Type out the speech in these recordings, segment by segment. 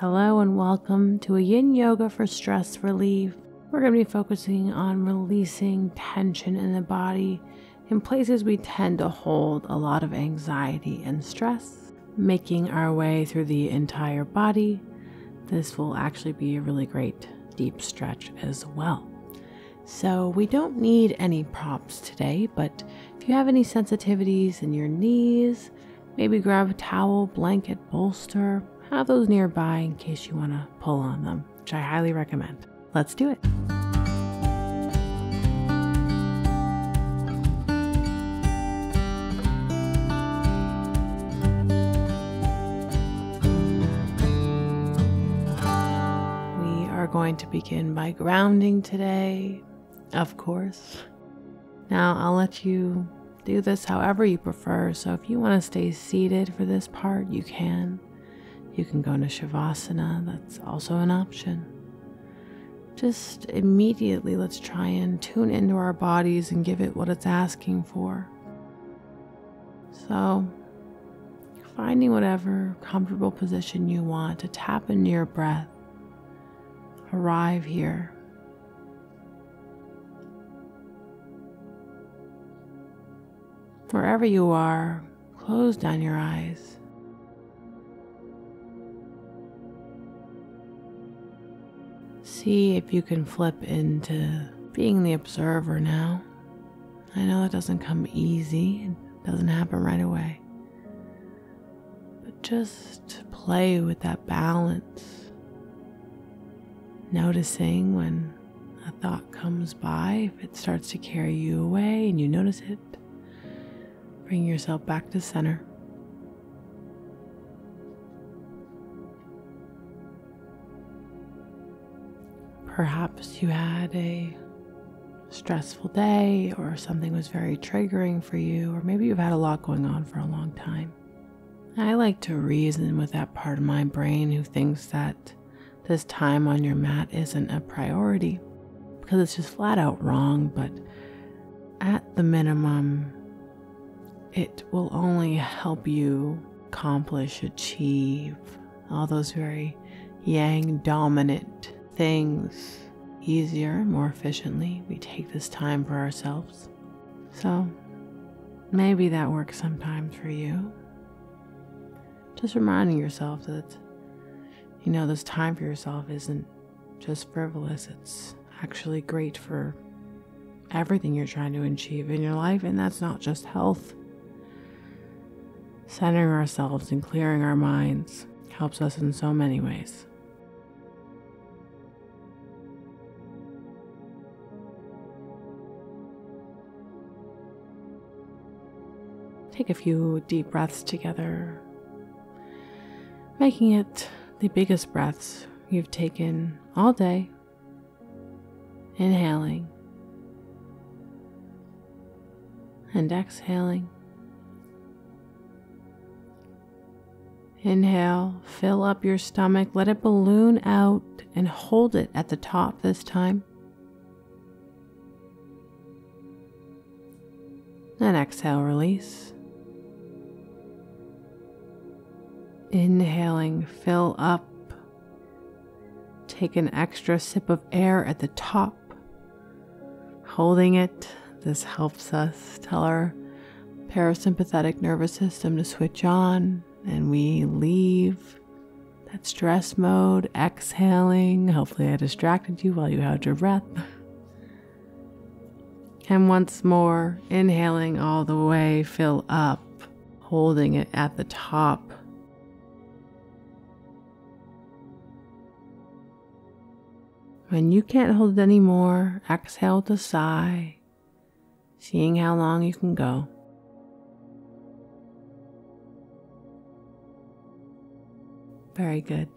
Hello and welcome to a yin yoga for stress relief. We're going to be focusing on releasing tension in the body in places we tend to hold a lot of anxiety and stress, making our way through the entire body. This will actually be a really great deep stretch as well. So we don't need any props today, but if you have any sensitivities in your knees, maybe grab a towel, blanket, bolster, have those nearby in case you want to pull on them, which I highly recommend. Let's do it. We are going to begin by grounding today, of course. Now I'll let you do this however you prefer. So if you want to stay seated for this part, you can. You can go into shavasana. That's also an option. Just immediately, let's try and tune into our bodies and give it what it's asking for. So finding whatever comfortable position you want to tap into your breath. Arrive here. Wherever you are, close down your eyes. See if you can flip into being the observer now. I know it doesn't come easy, it doesn't happen right away. But just play with that balance. Noticing when a thought comes by, if it starts to carry you away and you notice it, bring yourself back to center. Perhaps you had a stressful day or something was very triggering for you, or maybe you've had a lot going on for a long time. I like to reason with that part of my brain who thinks that this time on your mat isn't a priority because it's just flat out wrong, but at the minimum, it will only help you achieve all those very yang dominant things easier, more efficiently. We take this time for ourselves. So maybe that works sometimes for you. Just reminding yourself that, this time for yourself isn't just frivolous. It's actually great for everything you're trying to achieve in your life, and that's not just health. Centering ourselves and clearing our minds helps us in so many ways. Take a few deep breaths together, making it the biggest breaths you've taken all day. Inhaling and exhaling. Inhale, fill up your stomach, let it balloon out and hold it at the top this time. And exhale, release. Inhaling, fill up. Take an extra sip of air at the top. Holding it. This helps us tell our parasympathetic nervous system to switch on, and we leave that stress mode, exhaling. Hopefully I distracted you while you held your breath. And once more, inhaling all the way, fill up, holding it at the top. When you can't hold it anymore, exhale with a sigh, seeing how long you can go. Very good.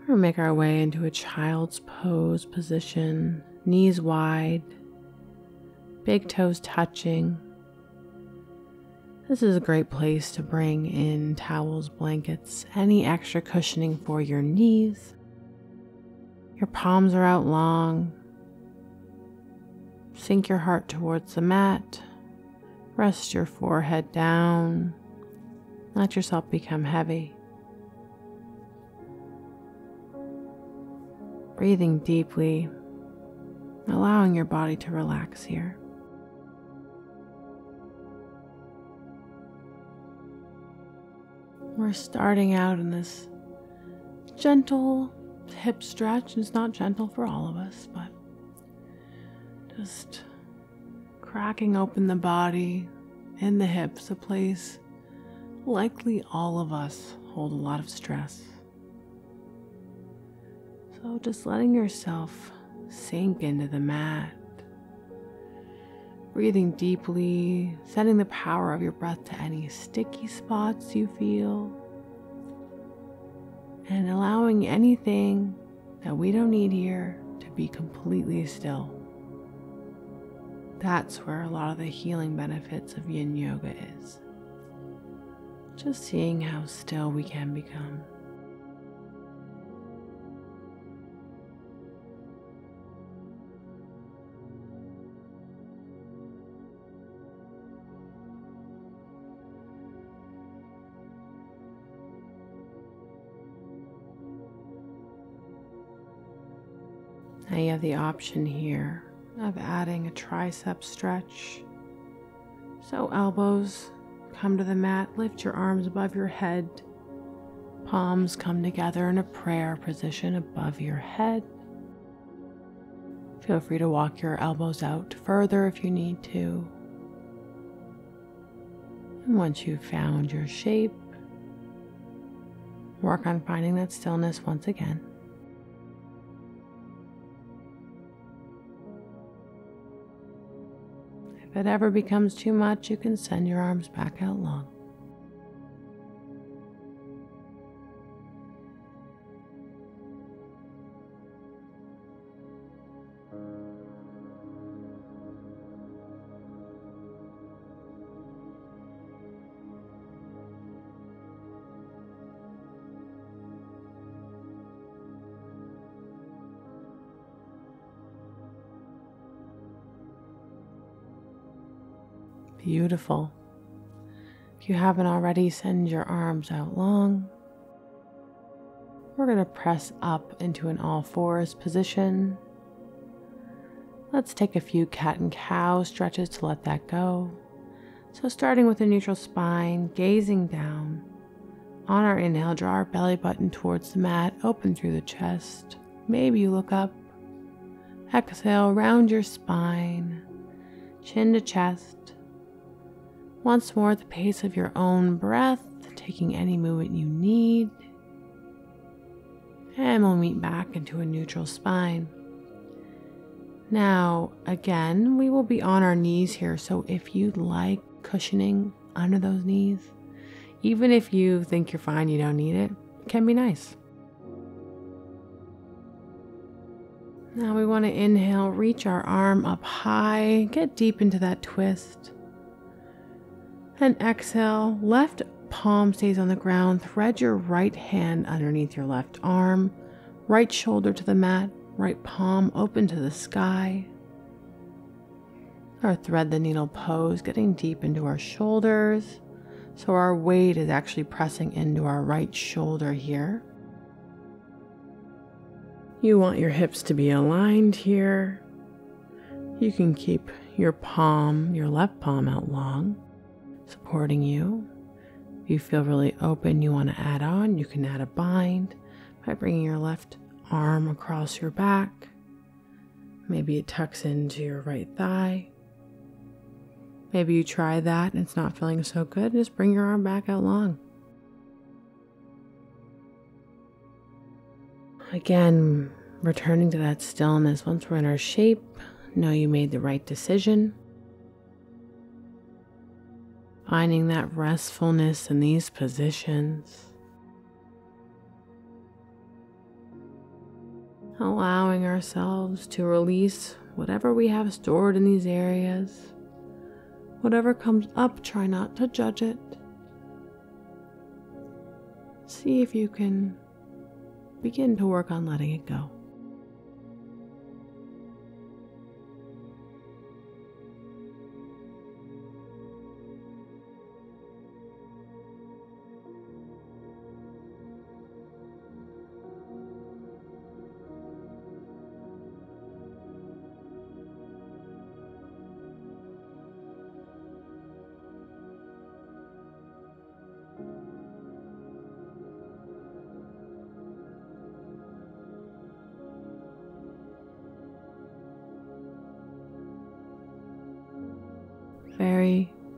We'll make our way into a child's pose position, knees wide, big toes touching. This is a great place to bring in towels, blankets, any extra cushioning for your knees. Your palms are out long. Sink your heart towards the mat. Rest your forehead down. Let yourself become heavy. Breathing deeply, allowing your body to relax here. We're starting out in this gentle hip stretch. It's not gentle for all of us, but just cracking open the body in the hips, a place likely all of us hold a lot of stress. So just letting yourself sink into the mat, breathing deeply, sending the power of your breath to any sticky spots you feel, and allowing anything that we don't need here to be completely still. That's where a lot of the healing benefits of yin yoga is. Just seeing how still we can become. Now you have the option here of adding a tricep stretch. So elbows come to the mat, lift your arms above your head. Palms come together in a prayer position above your head. Feel free to walk your elbows out further if you need to. And once you've found your shape, work on finding that stillness once again. If it ever becomes too much, you can send your arms back out long. Beautiful. If you haven't already, send your arms out long. We're going to press up into an all fours position. Let's take a few cat and cow stretches to let that go. So starting with a neutral spine, gazing down. On our inhale, draw our belly button towards the mat, open through the chest. Maybe you look up. Exhale, round your spine, chin to chest. Once more at the pace of your own breath, taking any movement you need. And we'll meet back into a neutral spine. Now, again, we will be on our knees here, so if you'd like cushioning under those knees, even if you think you're fine, you don't need it, it can be nice. Now we want to inhale, reach our arm up high, get deep into that twist. And exhale, left palm stays on the ground, thread your right hand underneath your left arm, right shoulder to the mat, right palm open to the sky. Or thread the needle pose, getting deep into our shoulders. So our weight is actually pressing into our right shoulder here. You want your hips to be aligned here. You can keep your palm, your left palm out long, supporting you. If you feel really open, you want to add on, you can add a bind by bringing your left arm across your back. Maybe it tucks into your right thigh. Maybe you try that and it's not feeling so good, just bring your arm back out long. Again, returning to that stillness. Once we're in our shape, know you made the right decision. Finding that restfulness in these positions. Allowing ourselves to release whatever we have stored in these areas. Whatever comes up, try not to judge it. See if you can begin to work on letting it go.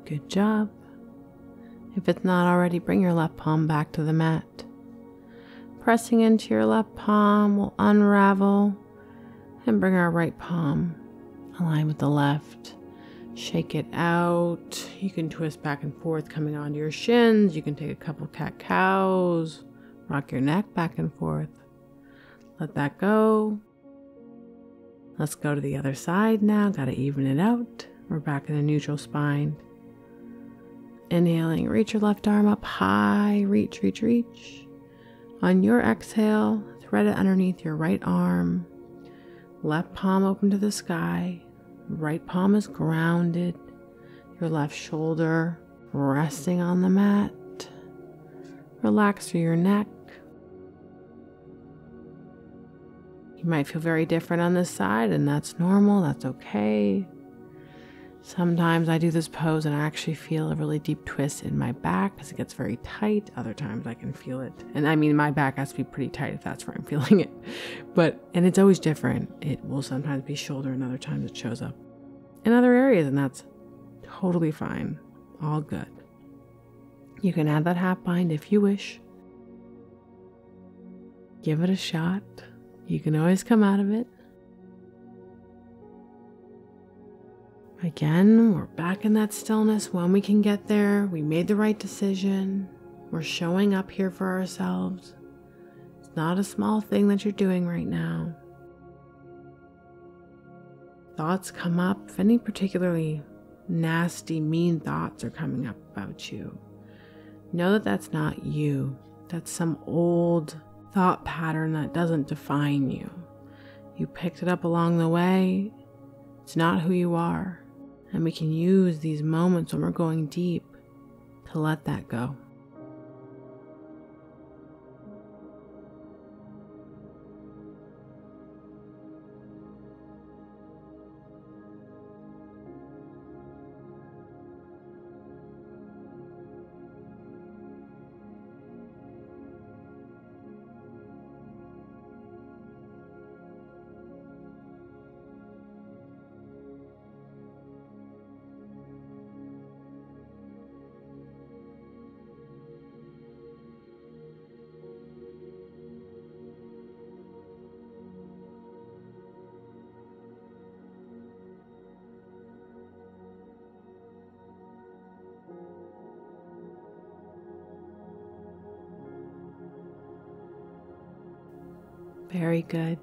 Good job. If it's not already, bring your left palm back to the mat. Pressing into your left palm, we'll unravel and bring our right palm align with the left. Shake it out. You can twist back and forth coming onto your shins. You can take a couple cat-cows. Rock your neck back and forth. Let that go. Let's go to the other side now. Got to even it out. We're back in a neutral spine. Inhaling, reach your left arm up high. Reach, reach, reach. On your exhale, thread it underneath your right arm. Left palm open to the sky. Right palm is grounded. Your left shoulder resting on the mat. Relax through your neck. You might feel very different on this side, and that's normal. That's okay. Sometimes I do this pose and I actually feel a really deep twist in my back because it gets very tight. Other times I can feel it. And I mean, my back has to be pretty tight if that's where I'm feeling it. And it's always different. It will sometimes be shoulder and other times it shows up in other areas, and that's totally fine. All good. You can add that half bind if you wish. Give it a shot. You can always come out of it. Again, we're back in that stillness when we can get there. We made the right decision. We're showing up here for ourselves. It's not a small thing that you're doing right now. Thoughts come up. If any particularly nasty, mean thoughts are coming up about you, know that that's not you. That's some old thought pattern that doesn't define you. You picked it up along the way. It's not who you are. And we can use these moments when we're going deep to let that go. Very good.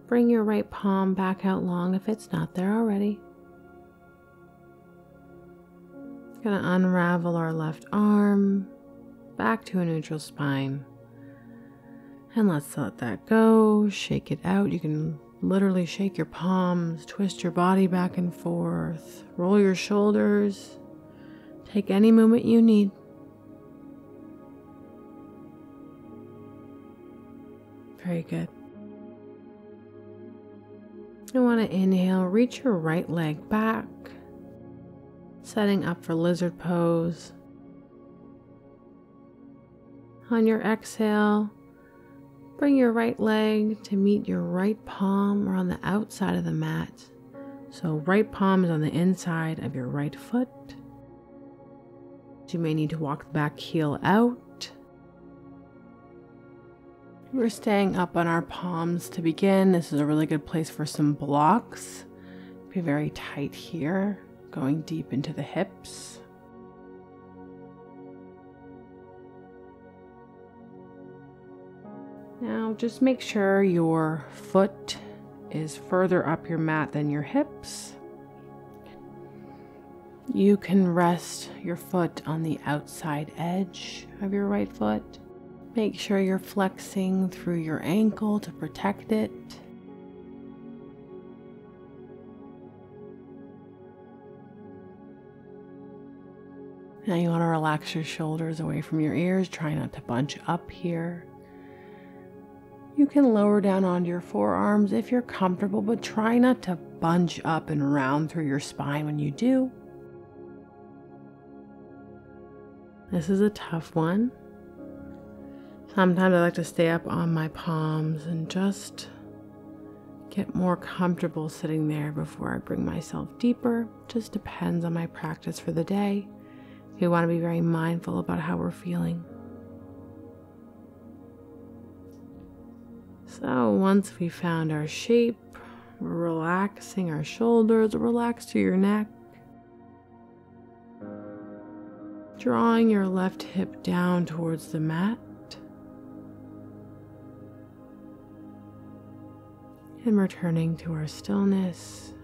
Bring your right palm back out long if it's not there already. Going to unravel our left arm back to a neutral spine. And let's let that go. Shake it out. You can literally shake your palms, twist your body back and forth, roll your shoulders. Take any movement you need. Very good. You want to inhale, reach your right leg back, setting up for lizard pose. On your exhale, bring your right leg to meet your right palm or on the outside of the mat. So right palm is on the inside of your right foot. You may need to walk the back heel out. We're staying up on our palms to begin. This is a really good place for some blocks. Be very tight here, going deep into the hips. Now just make sure your foot is further up your mat than your hips. You can rest your foot on the outside edge of your right foot. Make sure you're flexing through your ankle to protect it. Now you want to relax your shoulders away from your ears. Try not to bunch up here. You can lower down onto your forearms if you're comfortable, but try not to bunch up and round through your spine when you do. This is a tough one. Sometimes I like to stay up on my palms and just get more comfortable sitting there before I bring myself deeper. Just depends on my practice for the day. We want to be very mindful about how we're feeling. So once we found our shape, we're relaxing our shoulders, relax to your neck. Drawing your left hip down towards the mat. And returning to our stillness,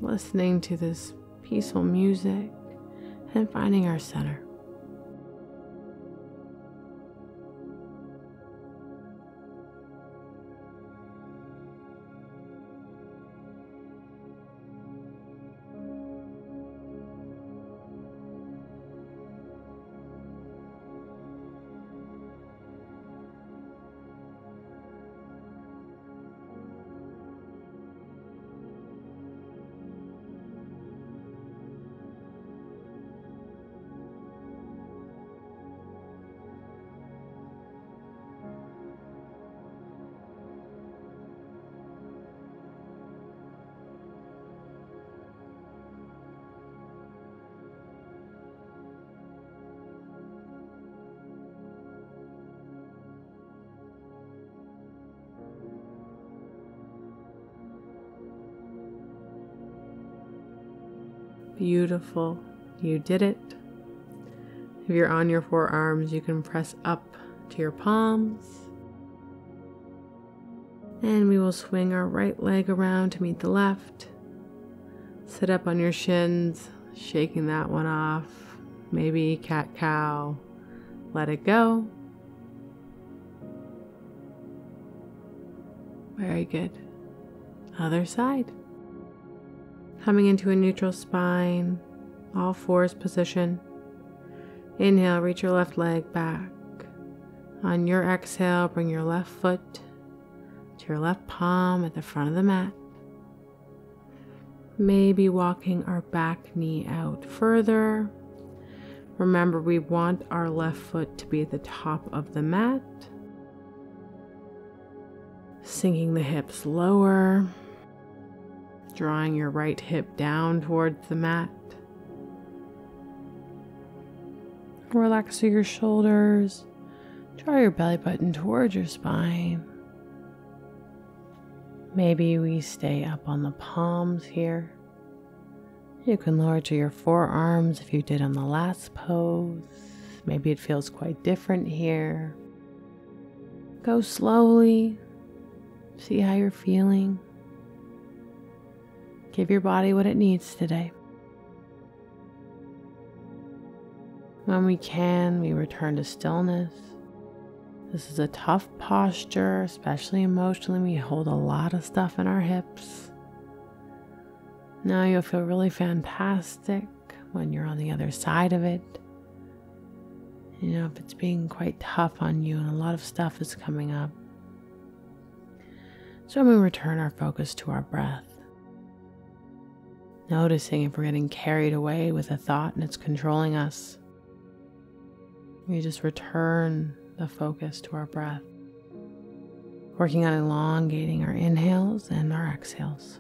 listening to this peaceful music and finding our center. Beautiful. You did it. If you're on your forearms, you can press up to your palms. And we will swing our right leg around to meet the left. Sit up on your shins, shaking that one off. Maybe cat-cow. Let it go. Very good. Other side. Coming into a neutral spine, all fours position. Inhale, reach your left leg back. On your exhale, bring your left foot to your left palm at the front of the mat. Maybe walking our back knee out further. Remember, we want our left foot to be at the top of the mat. Sinking the hips lower. Drawing your right hip down towards the mat. Relax through your shoulders. Draw your belly button towards your spine. Maybe we stay up on the palms here. You can lower to your forearms if you did on the last pose. Maybe it feels quite different here. Go slowly. See how you're feeling. Give your body what it needs today. When we can, we return to stillness. This is a tough posture, especially emotionally. We hold a lot of stuff in our hips. Now you'll feel really fantastic when you're on the other side of it. You know, if it's being quite tough on you and a lot of stuff is coming up. So we return our focus to our breath. Noticing if we're getting carried away with a thought and it's controlling us. We just return the focus to our breath. Working on elongating our inhales and our exhales.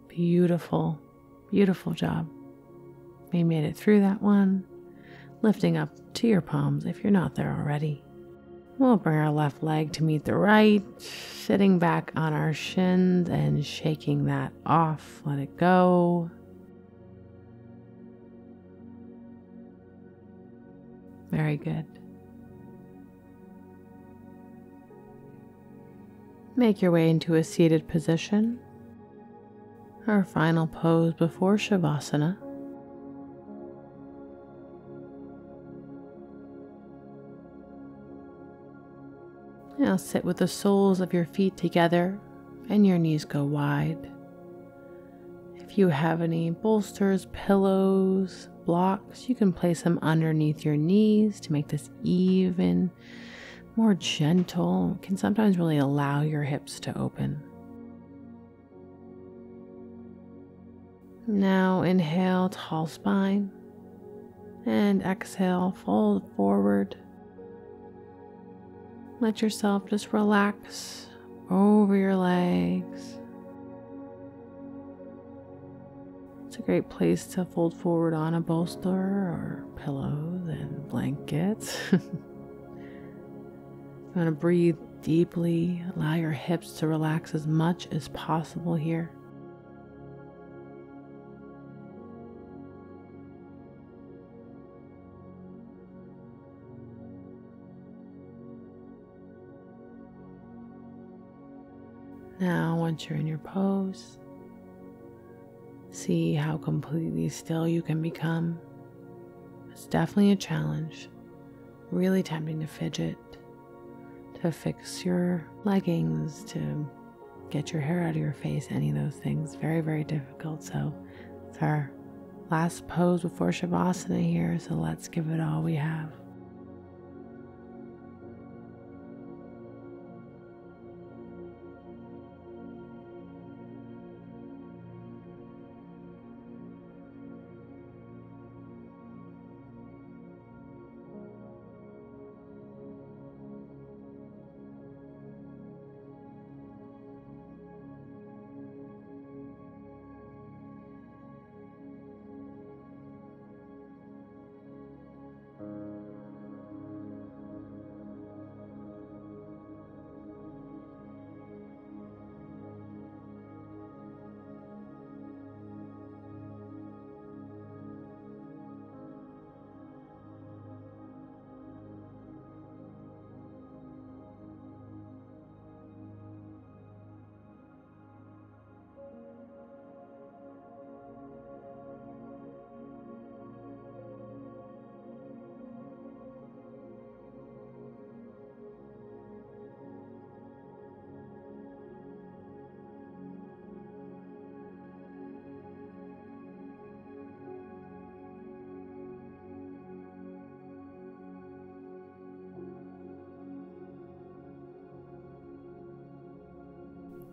Beautiful, beautiful job. We made it through that one. Lifting up to your palms if you're not there already. We'll bring our left leg to meet the right, sitting back on our shins and shaking that off. Let it go. Very good. Make your way into a seated position, our final pose before shavasana. Now sit with the soles of your feet together and your knees go wide. If you have any bolsters, pillows, blocks, you can place them underneath your knees to make this even more gentle. It can sometimes really allow your hips to open. Now inhale, tall spine, and exhale, fold forward. Let yourself just relax over your legs. It's a great place to fold forward on a bolster or pillows and blankets. You want to breathe deeply, allow your hips to relax as much as possible here. Now, once you're in your pose, see how completely still you can become. It's definitely a challenge. Really tempting to fidget, to fix your leggings, to get your hair out of your face, any of those things. Very, very difficult. So it's our last pose before shavasana here, so let's give it all we have.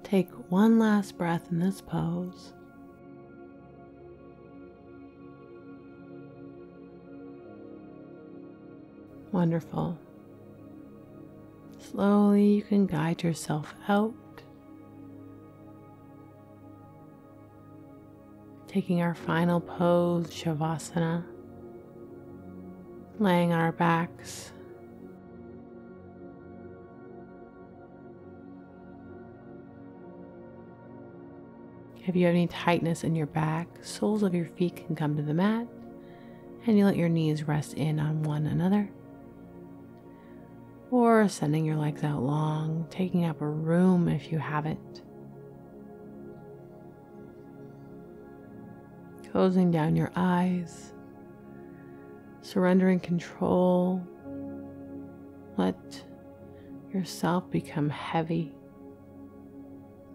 Take one last breath in this pose. Wonderful. Slowly you can guide yourself out, taking our final pose, shavasana, laying on our backs. If you have any tightness in your back, soles of your feet can come to the mat, and you let your knees rest in on one another. Or sending your legs out long, taking up a room if you haven't. Closing down your eyes, surrendering control. Let yourself become heavy.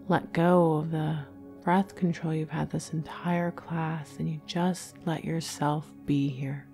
Let go of the breath control you've had this entire class, and you just let yourself be here.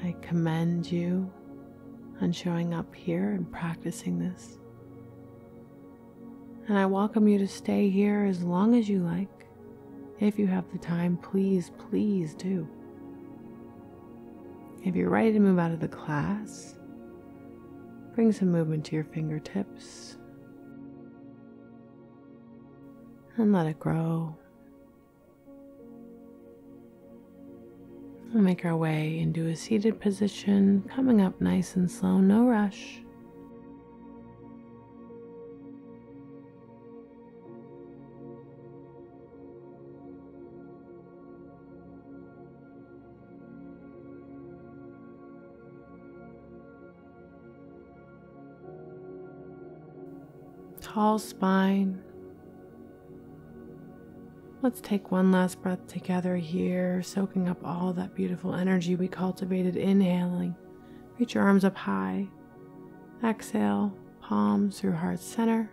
I commend you on showing up here and practicing this. And I welcome you to stay here as long as you like. If you have the time, please, please do. If you're ready to move out of the class, bring some movement to your fingertips and let it grow. We'll make our way into a seated position, coming up nice and slow, no rush. Tall spine. Let's take one last breath together here, soaking up all that beautiful energy we cultivated. Inhaling, reach your arms up high. Exhale, palms through heart center.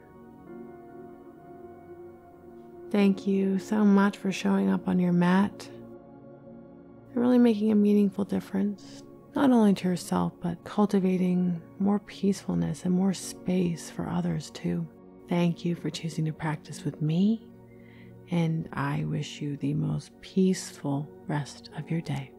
Thank you so much for showing up on your mat and really making a meaningful difference, not only to yourself, but cultivating more peacefulness and more space for others too. Thank you for choosing to practice with me, and I wish you the most peaceful rest of your day.